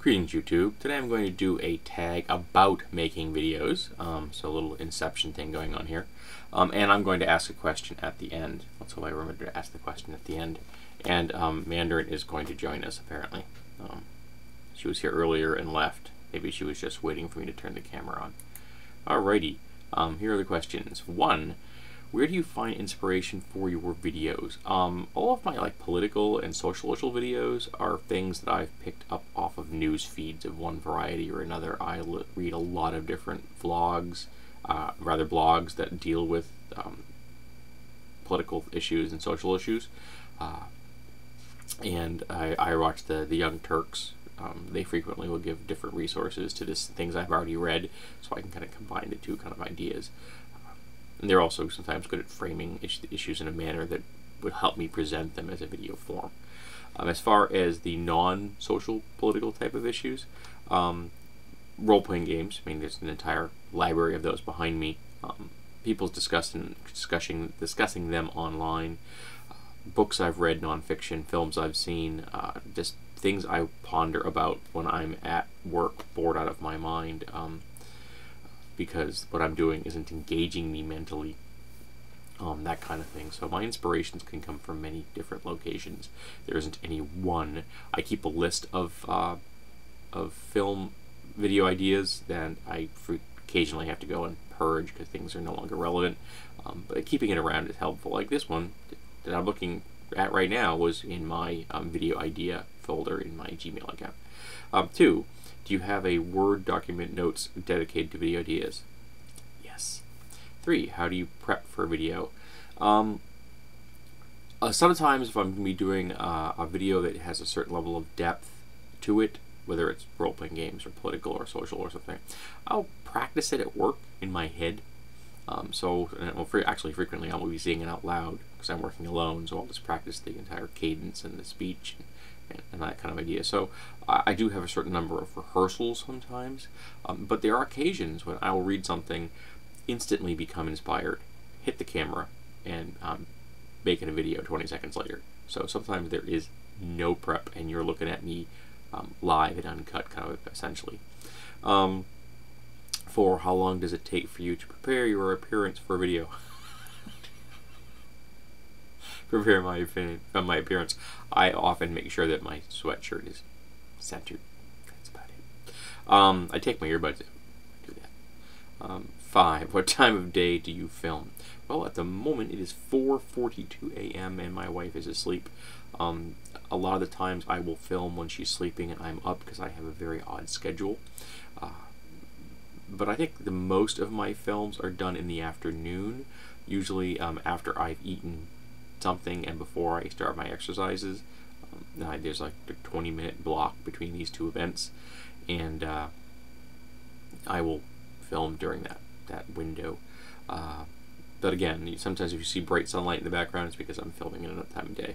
Greetings YouTube. Today I'm going to do a tag about making videos, so a little inception thing going on here, and I'm going to ask a question at the end. Also, I remember to ask the question at the end, and Mandarin is going to join us apparently. She was here earlier and left. Maybe she was just waiting for me to turn the camera on. Alrighty, here are the questions. 1. Where do you find inspiration for your videos? All of my political and social videos are things that I've picked up off of news feeds of one variety or another. I read a lot of different vlogs, blogs that deal with political issues and social issues. And I watch the Young Turks. They frequently will give different resources to things I've already read, so I can kind of combine the two kind of ideas. And they're also sometimes good at framing issues in a manner that would help me present them as a video form. As far as the non-social political type of issues, role-playing games, I mean, there's an entire library of those behind me. People discussing them online, books I've read, non-fiction, films I've seen, just things I ponder about when I'm at work, bored out of my mind. Because what I'm doing isn't engaging me mentally, that kind of thing. So my inspirations can come from many different locations. There isn't any one. I keep a list of film video ideas that I occasionally have to go and purge because things are no longer relevant. But keeping it around is helpful. Like this one that I'm looking at right now was in my video idea folder in my Gmail account. 2. Do you have a Word document notes dedicated to video ideas? Yes. 3. How do you prep for a video? Sometimes if I'm going to be doing a video that has a certain level of depth to it, whether it's role-playing games or political or social or something, I'll practice it at work in my head. Actually frequently I will be saying it out loud because I'm working alone, so I'll just practice the entire cadence and the speech and that kind of idea. So I do have a certain number of rehearsals sometimes, but there are occasions when I will read something, instantly become inspired, hit the camera, and make it a video 20 seconds later. So sometimes there is no prep, and you're looking at me live and uncut, kind of essentially. 4. How long does it take for you to prepare your appearance for a video? Prepare my appearance. I often make sure that my sweatshirt is centered. That's about it. I take my earbuds in. I do that. 5. What time of day do you film? Well, at the moment it is 4:42 a.m. and my wife is asleep. A lot of the times I will film when she's sleeping and I'm up because I have a very odd schedule. But I think the most of my films are done in the afternoon, usually after I've eaten something and before I start my exercises. There's like a 20-minute block between these two events, and I will film during that window. But again, sometimes if you see bright sunlight in the background, it's because I'm filming at another time of day.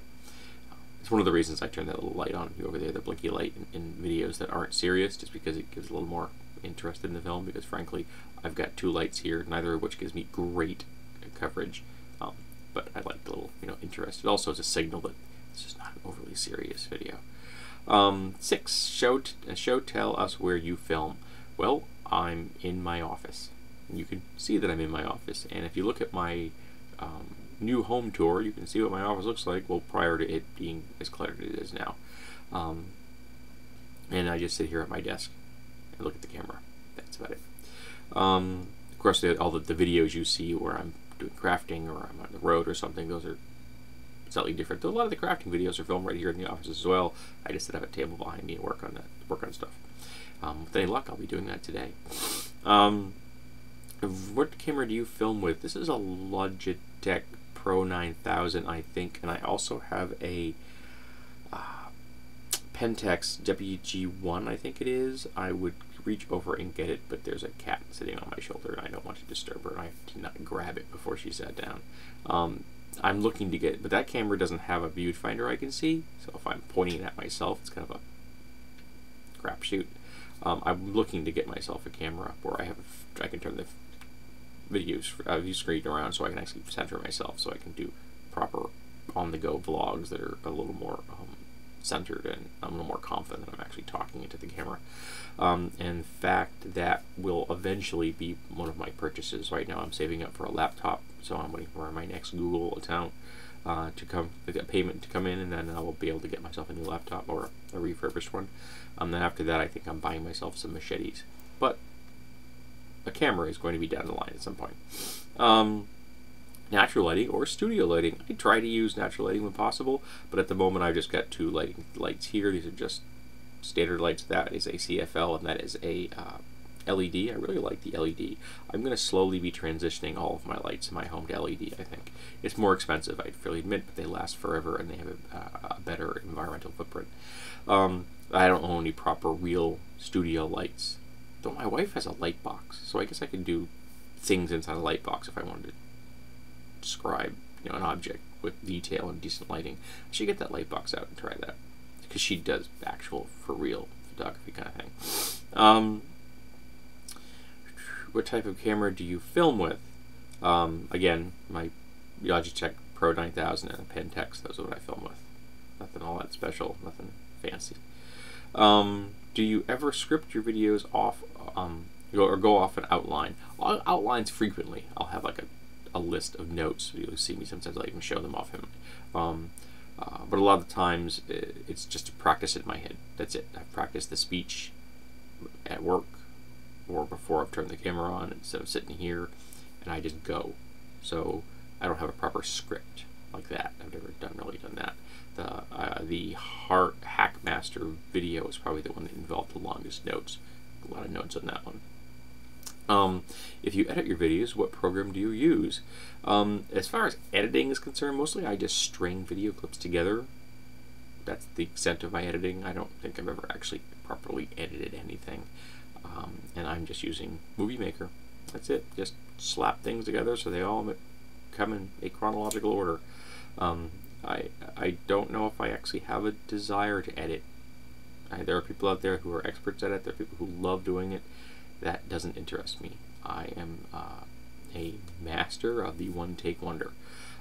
It's one of the reasons I turn that little light on over there, the blinky light, in videos that aren't serious, just because it gives a little more interest in the film, because frankly I've got 2 lights here, neither of which gives me great coverage, but I like the little interest. It also is a signal that this is not an overly serious video. 6. Tell us where you film. Well, I'm in my office. You can see that I'm in my office, and if you look at my new home tour, you can see what my office looks like, well, prior to it being as cluttered as it is now. And I just sit here at my desk and look at the camera. That's about it. Of course, all the videos you see where I'm doing crafting or I'm on the road or something, those are slightly different. Though a lot of the crafting videos are filmed right here in the office as well. I just sit at a table behind me and work on stuff. With any luck, I'll be doing that today. What camera do you film with? This is a Logitech Pro 9000, I think, and I also have a Pentax WG1, I think it is. I would reach over and get it, but there's a cat sitting on my shoulder and I don't want to disturb her, and I did not grab it before she sat down. I'm looking to get, but that camera doesn't have a viewfinder I can see, so if I'm pointing it at myself, it's kind of a crapshoot. I'm looking to get myself a camera where I can turn the view screen around so I can actually center myself, so I can do proper on-the-go vlogs that are a little more centered, and I'm a little more confident that I'm actually talking into the camera. In fact, that will eventually be one of my purchases. Right now I'm saving up for a laptop, so I'm waiting for my next Google account to come, a payment to come in, and then I will be able to get myself a new laptop or a refurbished one. Then after that, I think I'm buying myself some machetes. But a camera is going to be down the line at some point. Natural lighting or studio lighting. I try to use natural lighting when possible, but at the moment I've just got two lights here. These are just standard lights. That is a CFL, and that is a LED. I really like the LED. I'm going to slowly be transitioning all of my lights in my home to LED, I think. It's more expensive, I'd fairly admit, but they last forever and they have a better environmental footprint. I don't own any proper real studio lights, though my wife has a light box, so I guess I could do things inside a light box if I wanted to describe, you know, an object with detail and decent lighting. I should get that light box out and try that, because she does actual, for real photography kind of thing. What type of camera do you film with? Again, my Logitech Pro 9000 and a Pentax, those are what I film with. Nothing all that special, nothing fancy. Do you ever script your videos off, or go off an outline? Outlines frequently. I'll have like a list of notes. You'll see me sometimes. I'll even show them off him. But a lot of the times it's just to practice it in my head. That's it. I've practiced the speech at work or before I've turned the camera on, instead of sitting here, and I just go. So I don't have a proper script like that. I've never really done that. The Hackmaster video is probably the one that involved the longest notes. A lot of notes on that one. If you edit your videos, what program do you use? As far as editing is concerned, mostly I just string video clips together. That's the extent of my editing. I don't think I've ever actually properly edited anything. And I'm just using Movie Maker. That's it. Just slap things together so they all come in a chronological order. I don't know if I actually have a desire to edit. There are people out there who are experts at it. There are people who love doing it. That doesn't interest me. I am a master of the one-take wonder.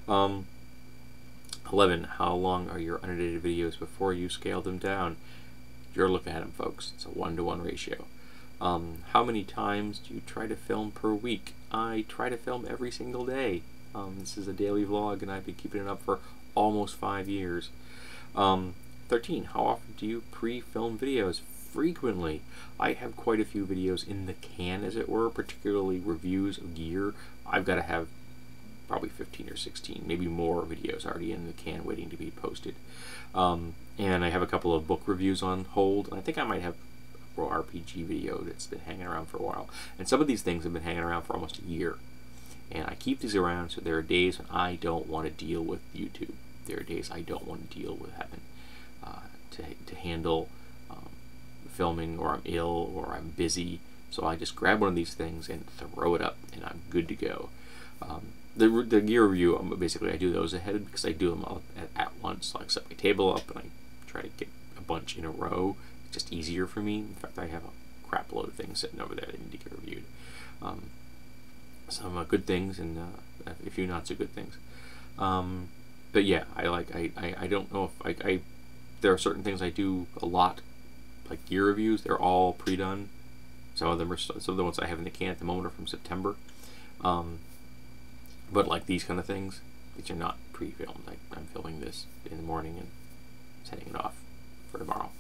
11. How long are your unedited videos before you scale them down? You're looking at them, folks. It's a 1-to-1 ratio. How many times do you try to film per week? I try to film every single day. This is a daily vlog, and I've been keeping it up for almost 5 years. 13. How often do you pre-film videos? Frequently. I have quite a few videos in the can, as it were, particularly reviews of gear. I've got to have probably 15 or 16, maybe more videos already in the can waiting to be posted. And I have a couple of book reviews on hold, and I think I might have a Pro RPG video that's been hanging around for a while. And some of these things have been hanging around for almost a year. And I keep these around, so there are days when I don't want to deal with YouTube. There are days I don't want to deal with having to handle filming, or I'm ill, or I'm busy. So I just grab one of these things and throw it up, and I'm good to go. The gear review, basically I do those ahead because I do them all at once. So I set my table up and I try to get a bunch in a row. It's just easier for me. In fact, I have a crap load of things sitting over there that need to get reviewed. Some good things and a few not so good things. But yeah, I don't know if there are certain things I do a lot, like gear reviews. They're all pre-done. Some of the ones I have in the can at the moment are from September. But like these kind of things, these are not pre-filmed. I'm filming this in the morning and setting it off for tomorrow.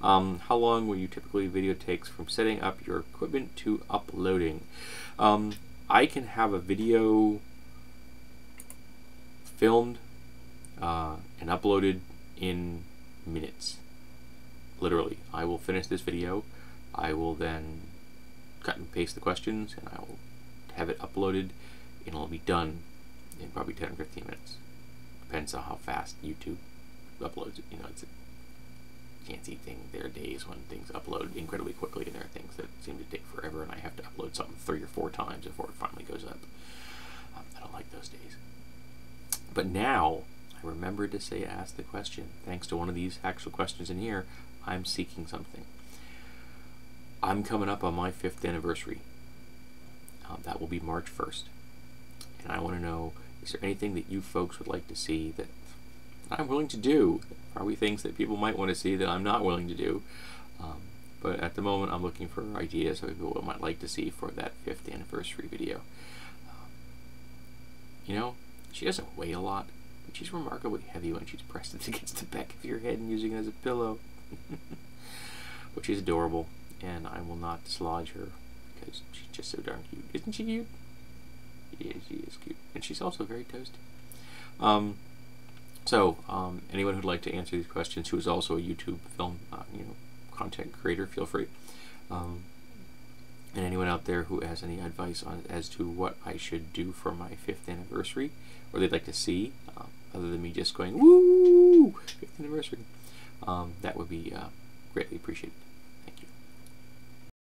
How long will you typically video takes from setting up your equipment to uploading? I can have a video filmed and uploaded in minutes. Literally, I will finish this video, I will then cut and paste the questions, and I will have it uploaded, and it'll be done in probably 10 or 15 minutes. Depends on how fast YouTube uploads it. You know, it's a fancy thing. There are days when things upload incredibly quickly, and there are things that seem to take forever, and I have to upload something 3 or 4 times before it finally goes up. I don't like those days. But now, I remembered to ask the question. Thanks to one of these actual questions in here, I'm seeking something. I'm coming up on my 5th anniversary. That will be March 1st. And I want to know, is there anything that you folks would like to see that I'm willing to do? Probably things that people might want to see that I'm not willing to do. But at the moment, I'm looking for ideas of what I might like to see for that 5th anniversary video. You know, she doesn't weigh a lot, but she's remarkably heavy when she's pressed against the back of your head and using it as a pillow. But she's adorable, and I will not dislodge her because she's just so darn cute. Isn't she cute? Yeah, she is cute. And she's also very toasty. Anyone who'd like to answer these questions, who is also a YouTube film content creator, feel free. And anyone out there who has any advice as to what I should do for my 5th anniversary, or they'd like to see, other than me just going, woo, 5th anniversary, that would be greatly appreciated.